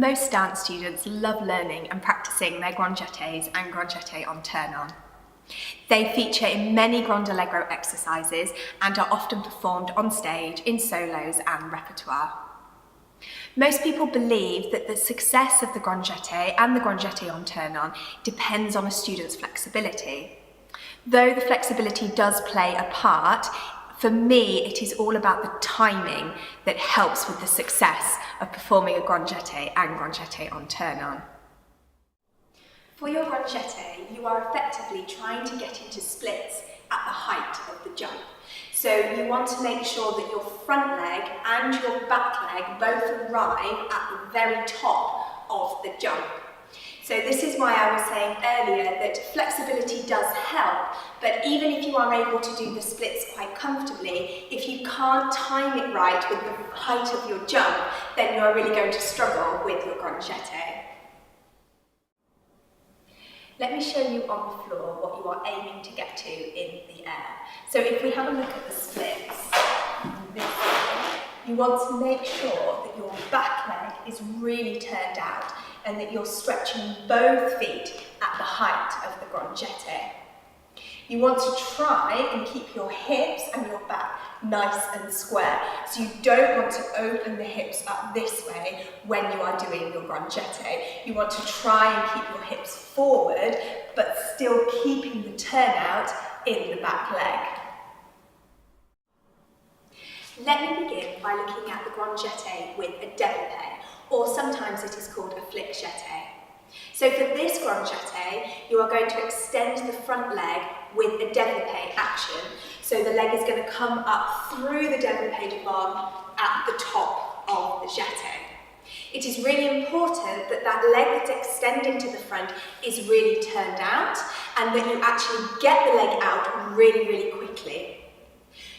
Most dance students love learning and practicing their grand jetés and grand jeté on turn-on. They feature in many grand allegro exercises and are often performed on stage in solos and repertoire. Most people believe that the success of the grand jeté and the grand jeté on turn-on depends on a student's flexibility. Though the flexibility does play a part, for me it is all about the timing that helps with the success of performing a grand jeté and grand jeté on turn-on. For your grand jeté, you are effectively trying to get into splits at the height of the jump. So you want to make sure that your front leg and your back leg both arrive at the very top of the jump. So this is why I was saying earlier that flexibility does help, but even if you are able to do the splits quite comfortably, if you can't time it right with the height of your jump, then you are really going to struggle with your grand jeté. Let me show you on the floor what you are aiming to get to in the air. So if we have a look at the splits, this way, you want to make sure that your back leg is really turned out and that you're stretching both feet at the height of the grand jeté. You want to try and keep your hips and your back nice and square. So you don't want to open the hips up this way when you are doing your grand jeté. You want to try and keep your hips forward, but still keeping the turnout in the back leg. Let me begin by looking at the grand jeté with a développé, or sometimes it is called a flick jeté. So for this grand jeté, you are going to extend the front leg with a développé action. So the leg is going to come up through the développé de barre at the top of the jeté. It is really important that that leg that's extending to the front is really turned out and that you actually get the leg out really, really quickly.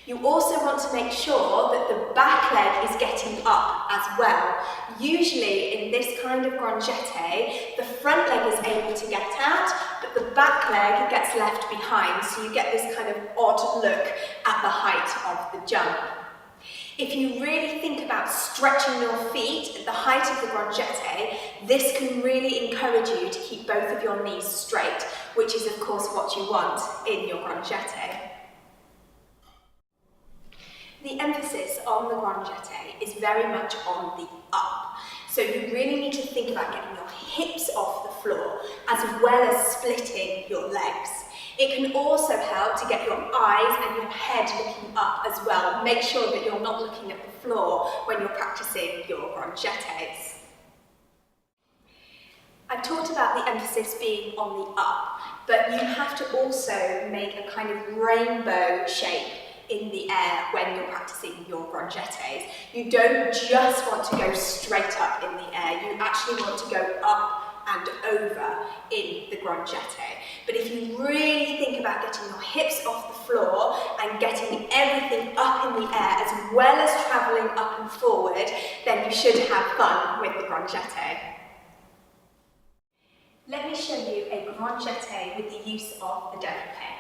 You also want to make sure that the back leg is getting up as well. Usually in this kind of grand jeté, the front leg is able to get out, but the back leg gets left behind, so you get this kind of odd look at the height of the jump. If you really think about stretching your feet at the height of the grand jeté, this can really encourage you to keep both of your knees straight, which is of course what you want in your grand jeté. The emphasis on the grand jeté is very much on the up. So you really need to think about getting your hips off the floor as well as splitting your legs. It can also help to get your eyes and your head looking up as well. Make sure that you're not looking at the floor when you're practicing your grand jetés. I've talked about the emphasis being on the up, but you have to also make a kind of rainbow shape in the air when you're practicing your grand jetés. You don't just want to go straight up in the air, you actually want to go up and over in the grand jeté. But if you really think about getting your hips off the floor and getting everything up in the air as well as travelling up and forward, then you should have fun with the grand jeté. Let me show you a grand jeté with the use of the développé.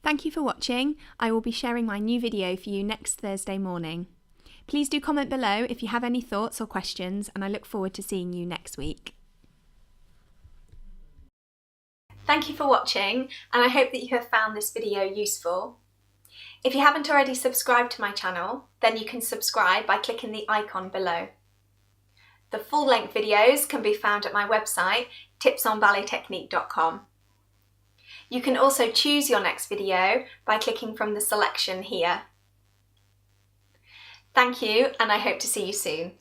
Thank you for watching. I will be sharing my new video for you next Thursday morning. Please do comment below if you have any thoughts or questions, and I look forward to seeing you next week. Thank you for watching, and I hope that you have found this video useful. If you haven't already subscribed to my channel, then you can subscribe by clicking the icon below. The full-length videos can be found at my website, tipsonballettechnique.com. You can also choose your next video by clicking from the selection here. Thank you, and I hope to see you soon.